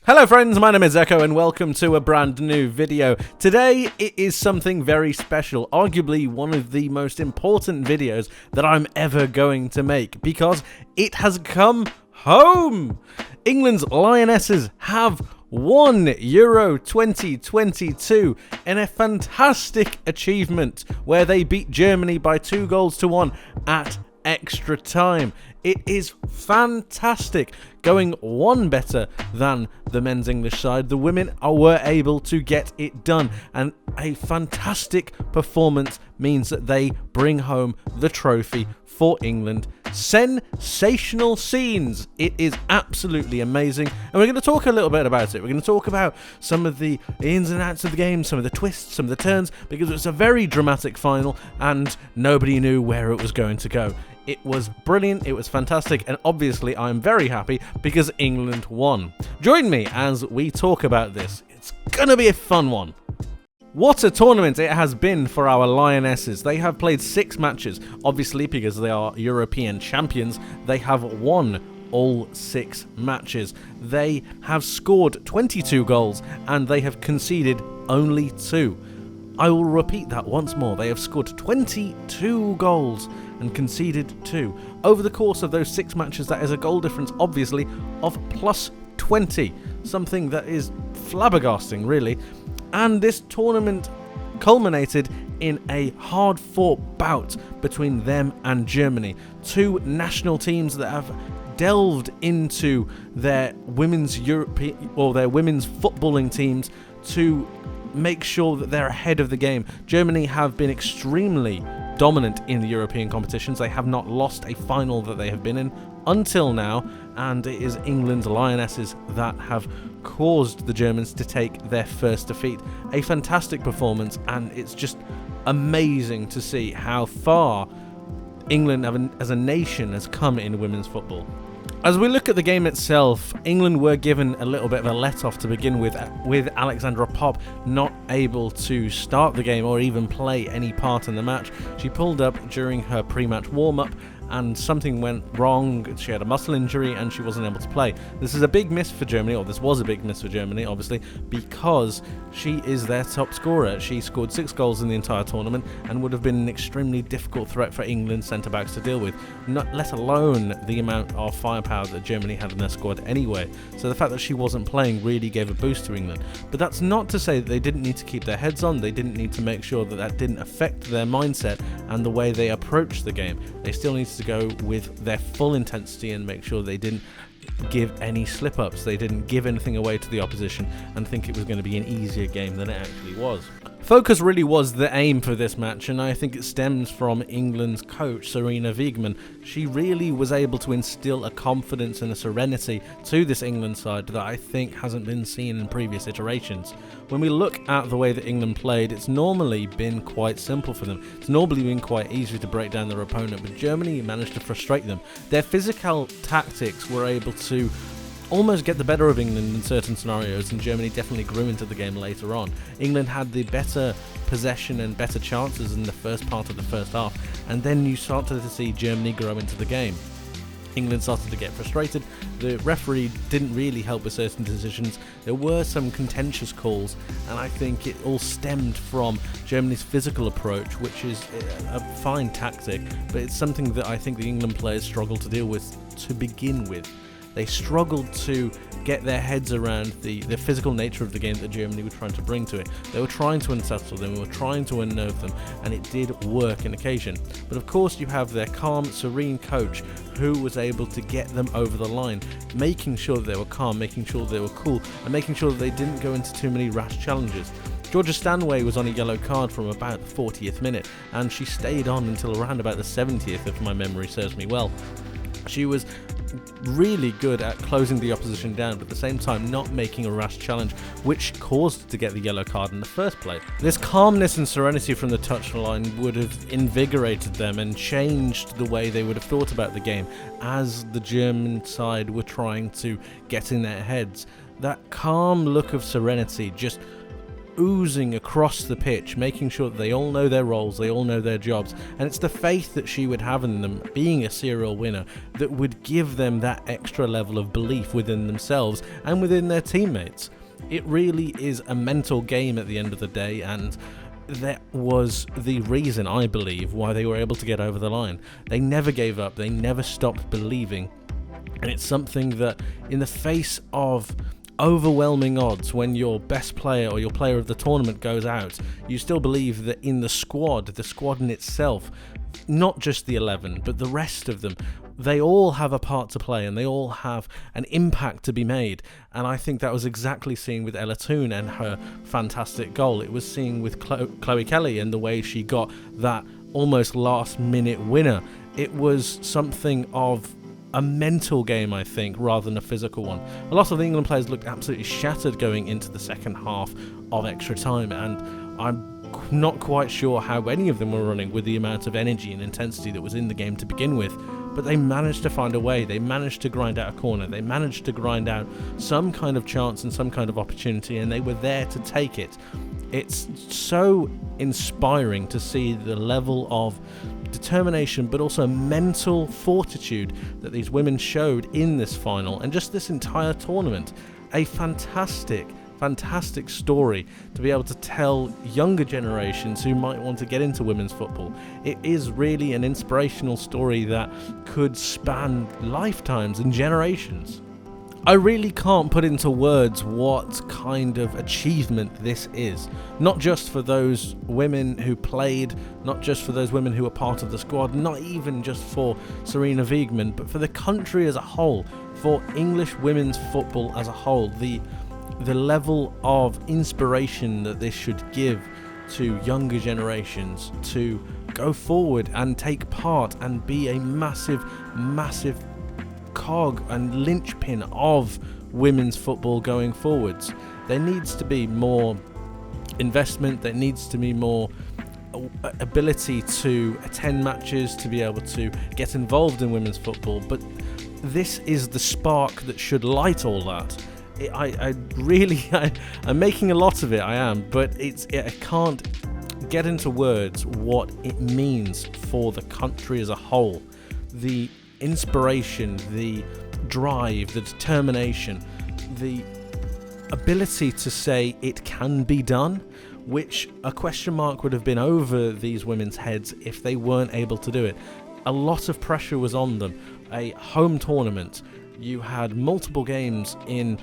Hello friends, my name is Zekko and welcome to a brand new video. Today it is something very special, arguably one of the most important videos that I'm ever going to make because it has come home. England's Lionesses have won Euro 2022 in a fantastic achievement where they beat Germany by 2-1 at extra time. It is fantastic, going one better than the men's English side. The women were able to get it done, and a fantastic performance means that they bring home the trophy for England. Sensational scenes. It is absolutely amazing, and we're going to talk a little bit about it. We're going to talk about some of the ins and outs of the game, some of the twists, some of the turns, because it's a very dramatic final and nobody knew where it was going to go. It was brilliant, it was fantastic, and obviously I'm very happy because England won. Join me as we talk about this. It's gonna be a fun one. What a tournament it has been for our Lionesses. They have played 6 matches. Obviously, because they are European champions, they have won all 6 matches. They have scored 22 goals and they have conceded only 2. I will repeat that once more. They have scored 22 goals and conceded 2. Over the course of those 6 matches, that is a goal difference, obviously, of plus 20. Something that is flabbergasting, really. And this tournament culminated in a hard-fought bout between them and Germany. 2 national teams that have delved into their women's European or their women's footballing teams to make sure that they're ahead of the game. Germany have been extremely dominant in the European competitions. They have not lost a final that they have been in until now, and it is England's Lionesses that have caused the Germans to take their first defeat. A fantastic performance, and it's just amazing to see how far England as a nation has come in women's football. As we look at the game itself, England were given a little bit of a let-off to begin with Alexandra Popp not able to start the game or even play any part in the match. She pulled up during her pre-match warm-up and something went wrong. She had a muscle injury and she wasn't able to play. This is a big miss for Germany, or this was a big miss for Germany, obviously, because she is their top scorer. She scored 6 goals in the entire tournament and would have been an extremely difficult threat for England's centre-backs to deal with, not let alone the amount of firepower that Germany had in their squad anyway. So the fact that she wasn't playing really gave a boost to England. But that's not to say that they didn't need to keep their heads on. They didn't need to make sure that that didn't affect their mindset and the way they approach the game. They still need to go with their full intensity and make sure they didn't give any slip-ups. They didn't give anything away to the opposition and think it was going to be an easier game than it actually was. Focus really was the aim for this match, and I think it stems from England's coach, Sarina Wiegman. She really was able to instill a confidence and a serenity to this England side that I think hasn't been seen in previous iterations. When we look at the way that England played, it's normally been quite simple for them. It's normally been quite easy to break down their opponent, but Germany managed to frustrate them. Their physical tactics were able to almost get the better of England in certain scenarios, and Germany definitely grew into the game later on. England had the better possession and better chances in the first part of the first half, and then you started to see Germany grow into the game. England started to get frustrated. The referee didn't really help with certain decisions. There were some contentious calls, and I think it all stemmed from Germany's physical approach, which is a fine tactic, but it's something that I think the England players struggled to deal with to begin with. They struggled to get their heads around the physical nature of the game that Germany were trying to bring to it. They were trying to unsettle them, they were trying to unnerve them, and it did work on occasion. But of course you have their calm, serene coach who was able to get them over the line, making sure that they were calm, making sure they were cool, and making sure that they didn't go into too many rash challenges. Georgia Stanway was on a yellow card from about the 40th minute, and she stayed on until around about the 70th, if my memory serves me well. She was really good at closing the opposition down, but at the same time not making a rash challenge, which caused to get the yellow card in the first place. This calmness and serenity from the touchline would have invigorated them and changed the way they would have thought about the game as the German side were trying to get in their heads. That calm look of serenity just oozing across the pitch, making sure that they all know their roles, they all know their jobs, and it's the faith that she would have in them being a serial winner that would give them that extra level of belief within themselves and within their teammates. It really is a mental game at the end of the day, and that was the reason, I believe, why they were able to get over the line. They never gave up, they never stopped believing, and it's something that in the face of overwhelming odds, when your best player or your player of the tournament goes out, you still believe that in the squad in itself, not just the 11 but the rest of them, they all have a part to play and they all have an impact to be made. And I think that was exactly seen with Ella Toone and her fantastic goal. It was seen with Chloe Kelly and the way she got that almost last minute winner. It was something of a mental game, I think, rather than a physical one. A lot of the England players looked absolutely shattered going into the second half of extra time, and I'm not quite sure how any of them were running with the amount of energy and intensity that was in the game to begin with, but they managed to find a way. They managed to grind out a corner, they managed to grind out some kind of chance and some kind of opportunity, and they were there to take it. It's so inspiring to see the level of determination but also mental fortitude that these women showed in this final and just this entire tournament. A fantastic story to be able to tell younger generations who might want to get into women's football. It is really an inspirational story that could span lifetimes and generations. I really can't put into words what kind of achievement this is. Not just for those women who played, not just for those women who were part of the squad, not even just for Sarina Wiegman, but for the country as a whole, for English women's football as a whole. The level of inspiration that this should give to younger generations to go forward and take part and be a massive cog and linchpin of women's football going forwards. There needs to be more investment, there needs to be more ability to attend matches, to be able to get involved in women's football, but this is the spark that should light all that. I'm making a lot of it, I am, but I can't get into words what it means for the country as a whole. The inspiration, the drive, the determination, the ability to say it can be done, which a question mark would have been over these women's heads if they weren't able to do it. A lot of pressure was on them. A home tournament, you had multiple games in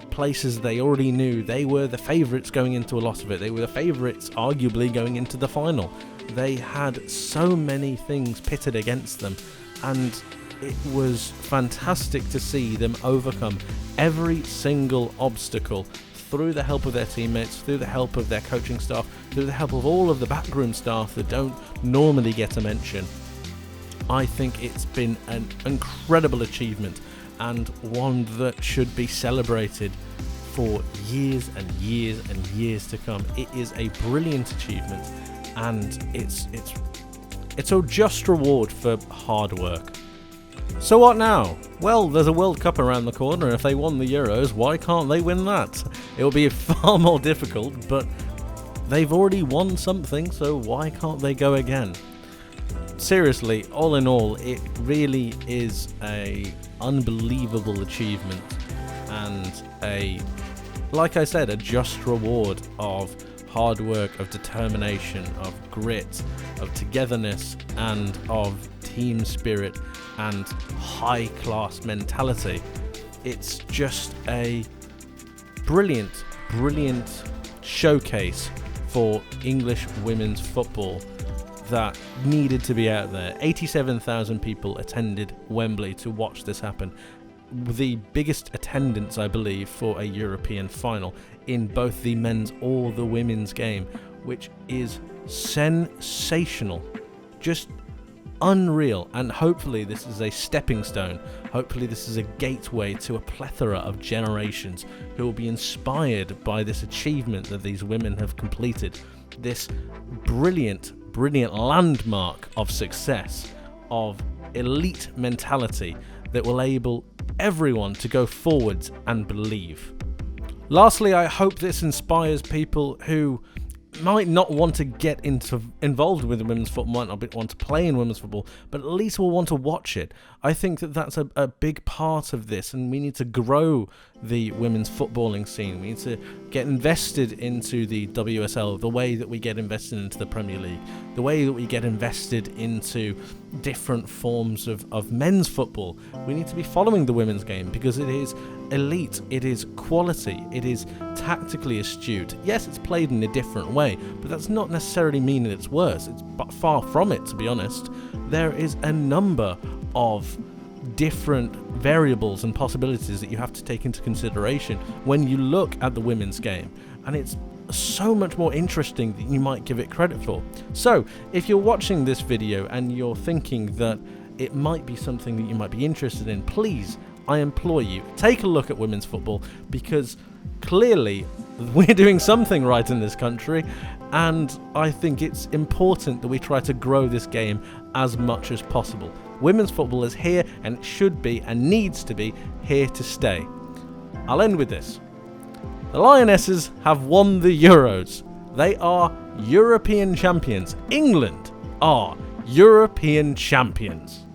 places they already knew they were the favourites going into a lot of it. They were the favourites arguably going into the final. They had so many things pitted against them, and it was fantastic to see them overcome every single obstacle through the help of their teammates, through the help of their coaching staff, through the help of all of the backroom staff that don't normally get a mention. I think it's been an incredible achievement and one that should be celebrated for years and years and years to come. It is a brilliant achievement, and it's a just reward for hard work. So what now? Well, there's a World Cup around the corner. If they won the Euros, why can't they win that? It will be far more difficult, but they've already won something, so why can't they go again? Seriously, all in all, it really is a unbelievable achievement and like I said, a just reward of hard work, of determination, of grit, of togetherness, and of team spirit and high class mentality. It's just a brilliant showcase for English women's football that needed to be out there. 87,000 people attended Wembley to watch this happen. The biggest attendance, I believe, for a European final in both the men's or the women's game, which is sensational. Just unreal. And hopefully this is a stepping stone. Hopefully this is a gateway to a plethora of generations who will be inspired by this achievement that these women have completed. This brilliant landmark of success, of elite mentality that will enable everyone to go forwards and believe. Lastly, I hope this inspires people who might not want to get involved with women's football, might not want to play in women's football, but at least will want to watch it. I think that that's a big part of this, and we need to grow the women's footballing scene. We need to get invested into the WSL the way that we get invested into the Premier League, the way that we get invested into different forms of men's football. We need to be following the women's game because it is elite, it is quality, it is tactically astute. Yes, it's played in a different way, but that's not necessarily meaning it's worse. It's far from it, to be honest. There is a number of different variables and possibilities that you have to take into consideration when you look at the women's game, and it's so much more interesting than you might give it credit for. So if you're watching this video and you're thinking that it might be something that you might be interested in, please, I implore you, take a look at women's football, because clearly we're doing something right in this country, and I think it's important that we try to grow this game as much as possible. Women's football is here, and it should be and needs to be here to stay. I'll end with this. The Lionesses have won the Euros. They are European champions. England are European champions.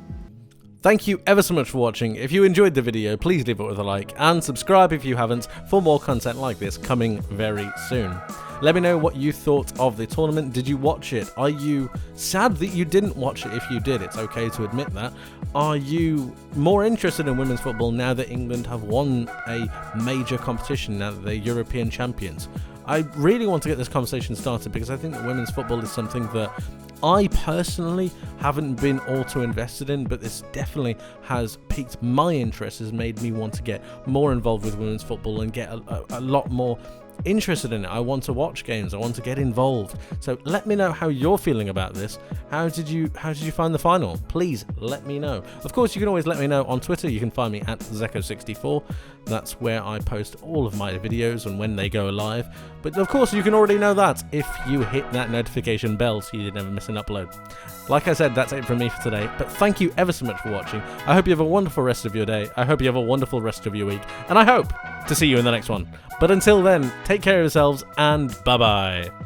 Thank you ever so much for watching. If you enjoyed the video, please leave it with a like and subscribe if you haven't for more content like this coming very soon. Let me know what you thought of the tournament. Did you watch it? Are you sad that you didn't watch it? If you did, it's okay to admit that. Are you more interested in women's football now that England have won a major competition, now that they're European champions? I really want to get this conversation started because I think that women's football is something that I personally haven't been all too invested in, but this definitely has piqued my interest, has made me want to get more involved with women's football and get a lot more interested in it. I want to watch games, I want to get involved. So let me know how you're feeling about this. How did you find the final? Please let me know. Of course, you can always let me know on Twitter. You can find me at Zekko64. That's where I post all of my videos and when they go live. But of course, you can already know that if you hit that notification bell so you never miss an upload. Like I said, that's it from me for today, but thank you ever so much for watching. I hope you have a wonderful rest of your day. I hope you have a wonderful rest of your week, and I hope to see you in the next one. But until then, take care of yourselves, and bye-bye.